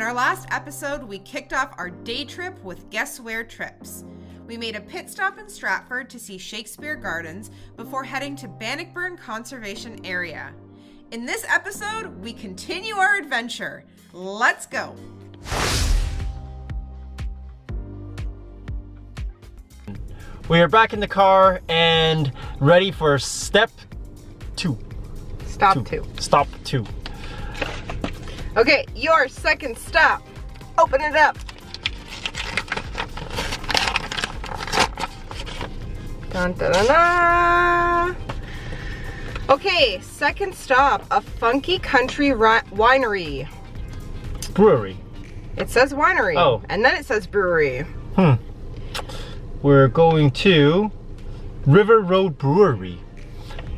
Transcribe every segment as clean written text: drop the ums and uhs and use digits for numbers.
In our last episode, we kicked off our day trip with Guess Where trips. We made a pit stop in Stratford to see Shakespeare Gardens before heading to Bannockburn Conservation Area. In this episode, we continue our adventure. Let's go! We are back in the car and ready for step 2. Stop two. Stop 2. Okay, your second stop. Open it up. Dun, dun, dun, dun. Okay, second stop, a funky country winery. Brewery. It says winery. Oh. And then it says brewery. We're going to River Road Brewery.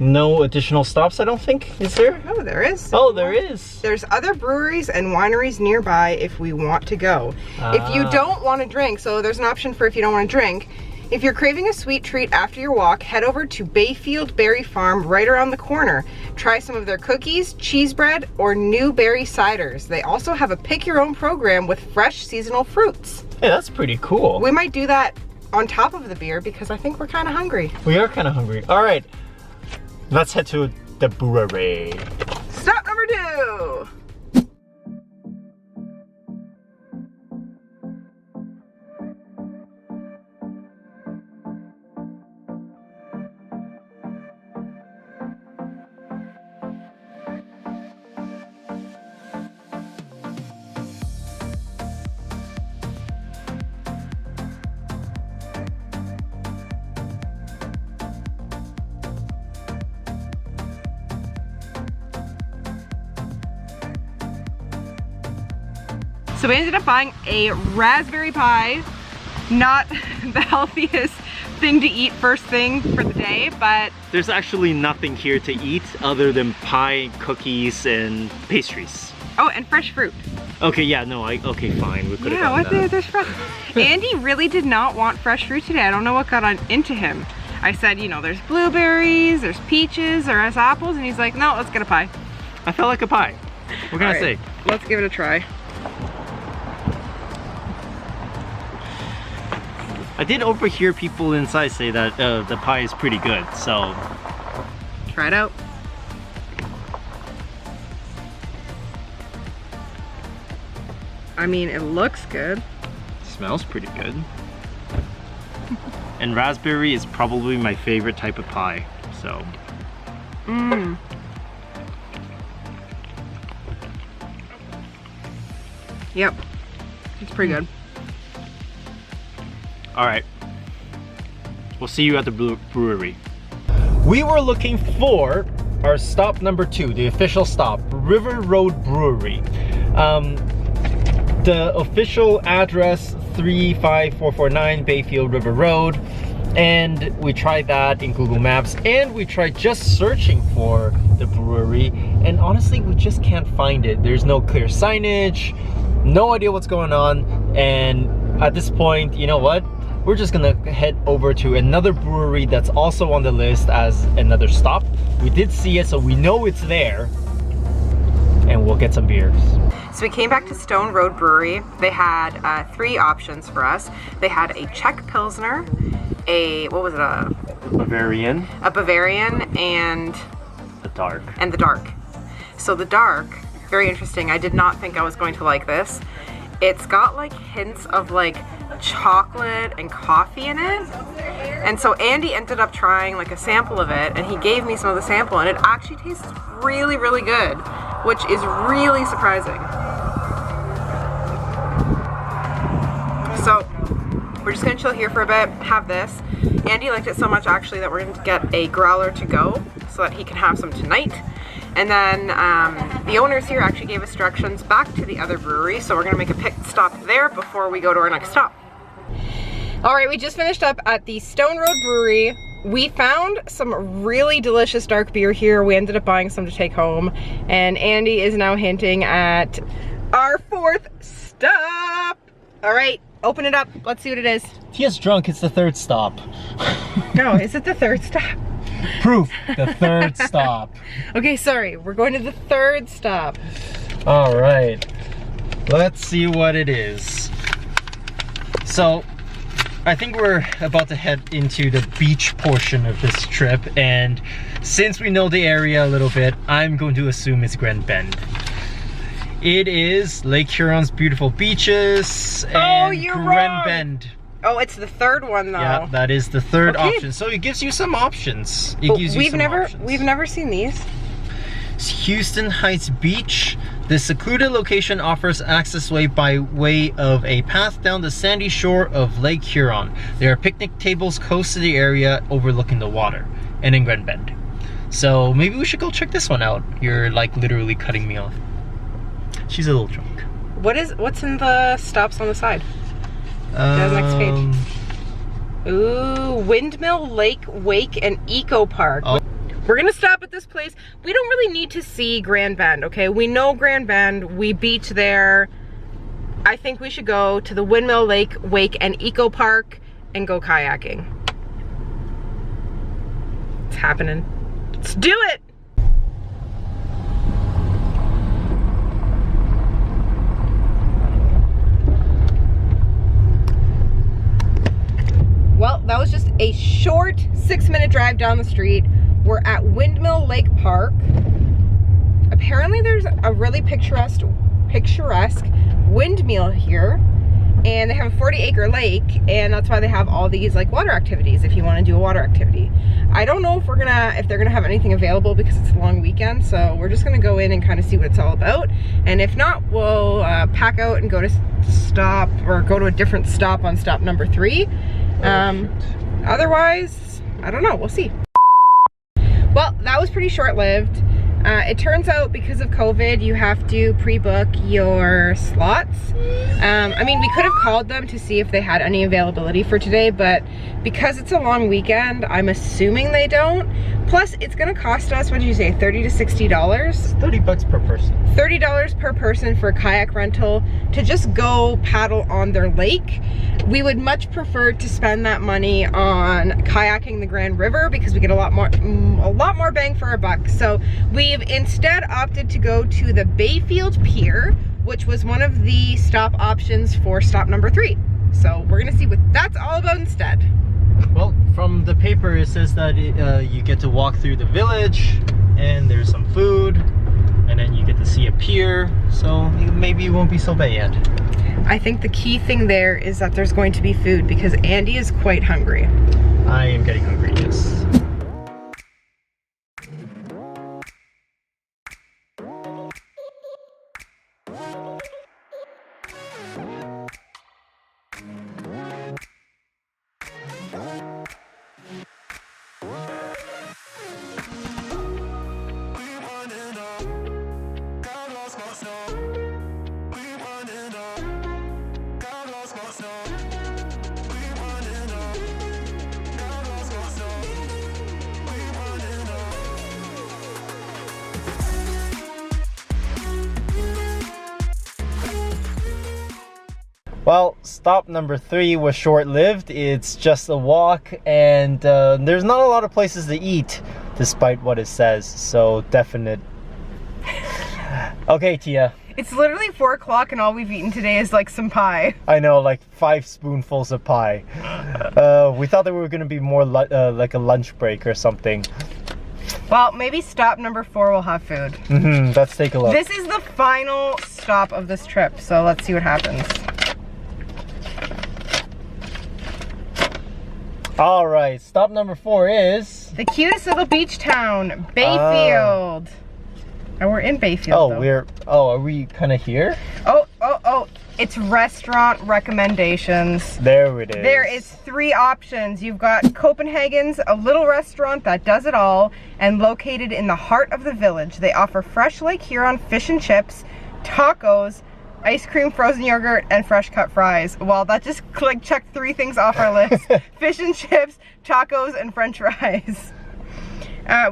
No additional stops, I don't think. Is there? Oh, there is. Oh, there is. There's other breweries and wineries nearby if we want to go. If you don't want to drink, so there's an option for if you don't want to drink. If you're craving a sweet treat after your walk, head over to Bayfield Berry Farm right around the corner. Try some of their cookies, cheese bread, or new berry ciders. They also have a pick your own program with fresh seasonal fruits. Hey, that's pretty cool. We might do that on top of the beer because I think we're kind of hungry. We are kind of hungry. All right, let's head to the brewery. Stop number 2. So we ended up buying a raspberry pie. Not the healthiest thing to eat first thing for the day, but There's actually nothing here to eat other than pie, cookies, and pastries. oh, and fresh fruit. Okay, yeah, no, okay, fine. We could have Yeah, gotten that. there's fresh. Andy really did not want fresh fruit today. I don't know what got into him. I said, you know, there's blueberries, there's peaches, there's apples, and he's like, no, let's get a pie. I felt like a pie. What can I say? Let's give it a try. I did overhear people inside say that the pie is pretty good, so. Try it out. I mean, it looks good. Smells pretty good. And raspberry is probably my favorite type of pie, so. Mmm. Yep, it's pretty good. All right, we'll see you at the brewery. We were looking for our stop number 2, the official stop, River Road Brewery. The official address, 35449 Bayfield River Road. And we tried that in Google Maps, and we tried just searching for the brewery, and honestly, we just can't find it. There's no clear signage, no idea what's going on, and at this point, you know what? We're just gonna head over to another brewery that's also on the list as another stop. We did see it, so we know it's there, and we'll get some beers. So we came back to Stone Road Brewery. They had 3 options for us. They had a Czech Pilsner, what was it, a Bavarian. A Bavarian, and The dark. And the dark. So the dark, very interesting. I did not think I was going to like this. It's got like hints of like chocolate and coffee in it. And so Andy ended up trying like a sample of it, and he gave me some of the sample, and it actually tastes really, really good, which is really surprising. So we're just gonna chill here for a bit, have this. Andy liked it so much actually that we're gonna get a growler to go so that he can have some tonight. And then the owners here actually gave us directions back to the other brewery, so we're gonna make a pit stop there before we go to our next stop. All right, we just finished up at the Stone Road Brewery. We found some really delicious dark beer here. We ended up buying some to take home, and Andy is now hinting at our 4th stop. All right, open it up. Let's see what it is. If he is drunk, it's the 3rd stop. No, is it the 3rd stop? Proof, the 3rd stop. Okay, sorry, we're going to the 3rd stop. All right. Let's see what it is. So, I think we're about to head into the beach portion of this trip, and since we know the area a little bit, I'm going to assume it's Grand Bend. It is Lake Huron's beautiful beaches and Grand Bend. Oh, it's the third one though. Yeah, that is the third option. So it gives you some options. It gives you some options. We've never seen these. Houston Heights Beach. This secluded location offers accessway by way of a path down the sandy shore of Lake Huron. There are picnic tables close to the area overlooking the water and in Grand Bend. So maybe we should go check this one out. You're like literally cutting me off. She's a little drunk. What's in the stops on the side? The next page. Ooh, Windmill, Lake, Wake, and Eco Park. Oh. We're gonna stop at this place. We don't really need to see Grand Bend, okay? We know Grand Bend, we beach there. I think we should go to the Windmill, Lake, Wake, and Eco Park and go kayaking. It's happening. Let's do it! Well, that was just a short 6-minute drive down the street. We're at Windmill Lake Park. Apparently there's a really picturesque windmill here, and they have a 40-acre lake, and that's why they have all these like water activities if you want to do a water activity. I don't know if they're gonna have anything available because it's a long weekend, so we're just gonna go in and kind of see what it's all about, and if not, we'll pack out and go to a different stop on stop number 3. Otherwise, I don't know, we'll see. Well, that was pretty short-lived. It turns out because of COVID, you have to pre-book your slots. I mean, we could have called them to see if they had any availability for today, but because it's a long weekend, I'm assuming they don't. Plus, it's gonna cost us, what did you say, $30 to $60? 30 bucks per person. $30 per person for a kayak rental to just go paddle on their lake. We would much prefer to spend that money on kayaking the Grand River because we get a lot more bang for our buck. So we've instead opted to go to the Bayfield Pier, which was one of the stop options for stop number 3. So we're gonna see what that's all about instead. Well, from the paper it says that you get to walk through the village and there's some food, and then you get to see a pier, so maybe it won't be so bad. I think the key thing there is that there's going to be food because Andy is quite hungry. I am getting hungry, yes. Well, stop number 3 was short-lived. It's just a walk, and there's not a lot of places to eat, despite what it says, so definite. Okay, Tia. It's literally 4 o'clock and all we've eaten today is like some pie. I know, like 5 spoonfuls of pie. We thought that we were gonna be more like a lunch break or something. Well, maybe stop number 4 will have food. Let's take a look. This is the final stop of this trip, so let's see what happens. All right, stop number 4 is the cutest little beach town, Bayfield. And we're in Bayfield. Oh, are we kind of here? Oh, it's restaurant recommendations. There it is. There is 3 options. You've got Copenhagen's, a little restaurant that does it all, and located in the heart of the village. They offer fresh Lake Huron fish and chips, tacos, ice cream, frozen yogurt, and fresh cut fries. Well, that just checked 3 things off our list. Fish and chips, tacos, and french fries.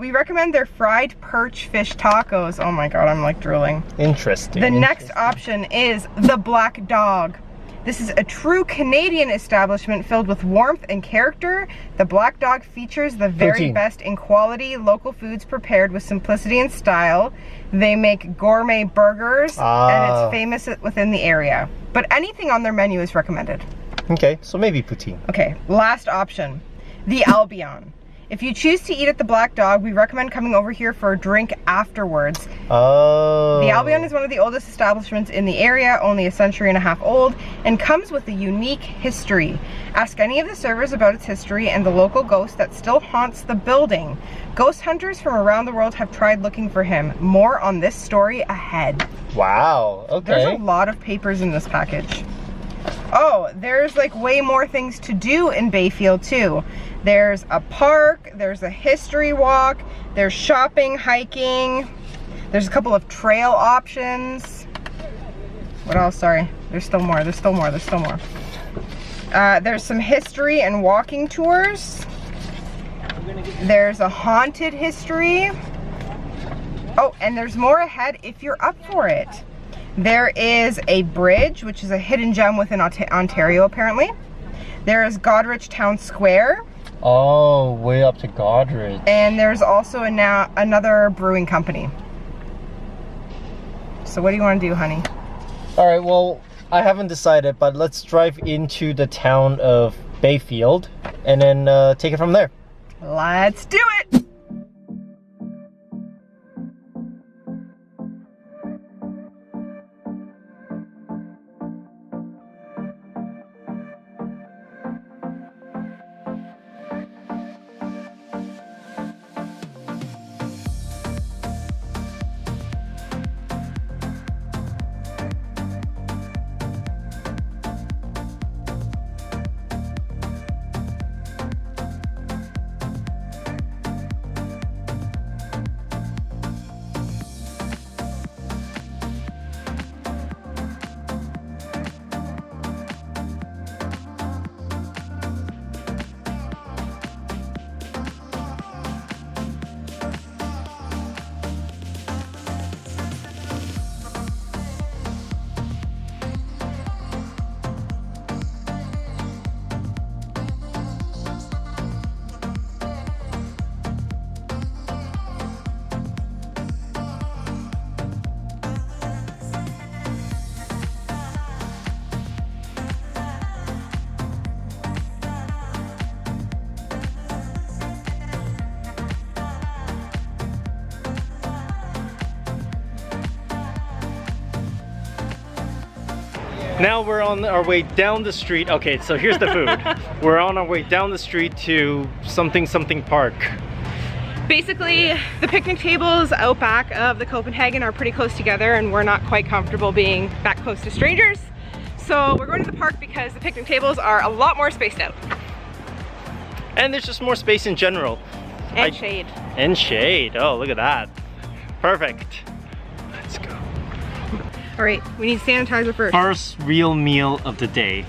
We recommend their fried perch fish tacos. Oh my god, I'm like drooling. Interesting. The next option is the Black Dog. This is a true Canadian establishment filled with warmth and character. The Black Dog features the very best in quality local foods prepared with simplicity and style. They make gourmet burgers and it's famous within the area. But anything on their menu is recommended. Okay, so maybe poutine. Okay, last option, the Albion. If you choose to eat at the Black Dog, we recommend coming over here for a drink afterwards. Oh. The Albion is one of the oldest establishments in the area, only a century and a half old, and comes with a unique history. Ask any of the servers about its history and the local ghost that still haunts the building. Ghost hunters from around the world have tried looking for him. More on this story ahead. Wow, okay. There's a lot of papers in this package. Oh, there's like way more things to do in Bayfield too. There's a park, there's a history walk, there's shopping, hiking, there's a couple of trail options. What else? Sorry, there's still more, there's still more, there's still more. There's some history and walking tours. There's a haunted history. Oh, and there's more ahead if you're up for it. There is a bridge, which is a hidden gem within Ontario apparently. There is Godrich Town Square. Oh, way up to Godrich. And there's also another brewing company. So what do you want to do, honey? All right, well, I haven't decided, but let's drive into the town of Bayfield and then take it from there. Let's do it! Now we're on our way down the street. Okay, so here's the food. We're on our way down the street to something park. Basically, the picnic tables out back of the Copenhagen are pretty close together and we're not quite comfortable being that close to strangers. So we're going to the park because the picnic tables are a lot more spaced out. And there's just more space in general. And shade. And shade. Oh, look at that. Perfect. Let's go. All right, we need sanitizer first. First real meal of the day.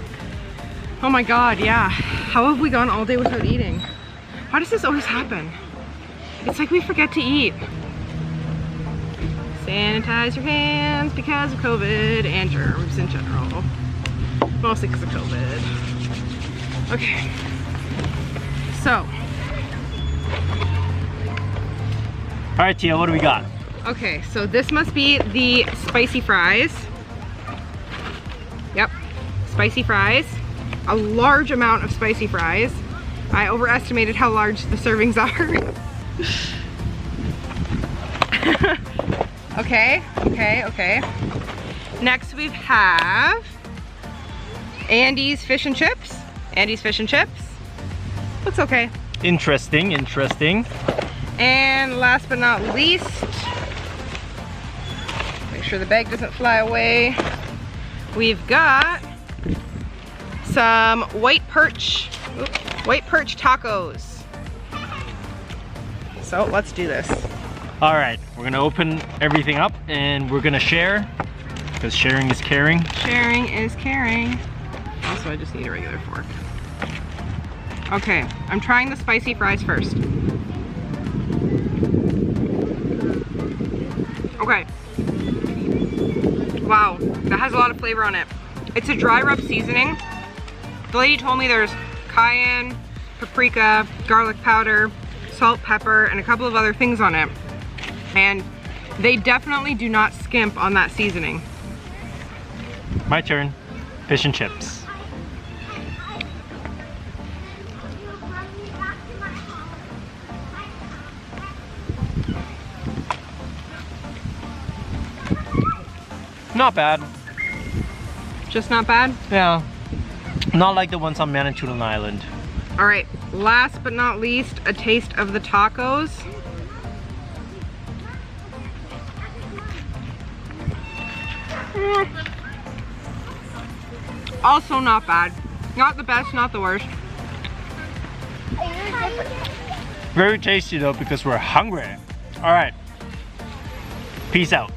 Oh my God, yeah. How have we gone all day without eating? Why does this always happen? It's like we forget to eat. Sanitize your hands because of COVID and germs in general. Mostly because of COVID. Okay. So. All right, Tia, what do we got? Okay, so this must be the spicy fries. Yep, spicy fries. A large amount of spicy fries. I overestimated how large the servings are. Okay. Next we have Andy's fish and chips. Andy's fish and chips. Looks okay. Interesting. And last but not least, make sure the bag doesn't fly away. We've got some white perch tacos. So let's do this. All right, we're gonna open everything up and we're gonna share because sharing is caring. Sharing is caring. Also, I just need a regular fork. Okay, I'm trying the spicy fries first. Okay. Wow, that has a lot of flavor on it. It's a dry rub seasoning. The lady told me there's cayenne, paprika, garlic powder, salt, pepper, and a couple of other things on it. And they definitely do not skimp on that seasoning. My turn. Fish and chips. Not bad. Just not bad? Yeah. Not like the ones on Manitoulin Island. All right, last but not least, a taste of the tacos. Also not bad. Not the best, not the worst. Very tasty though because we're hungry. All right. Peace out.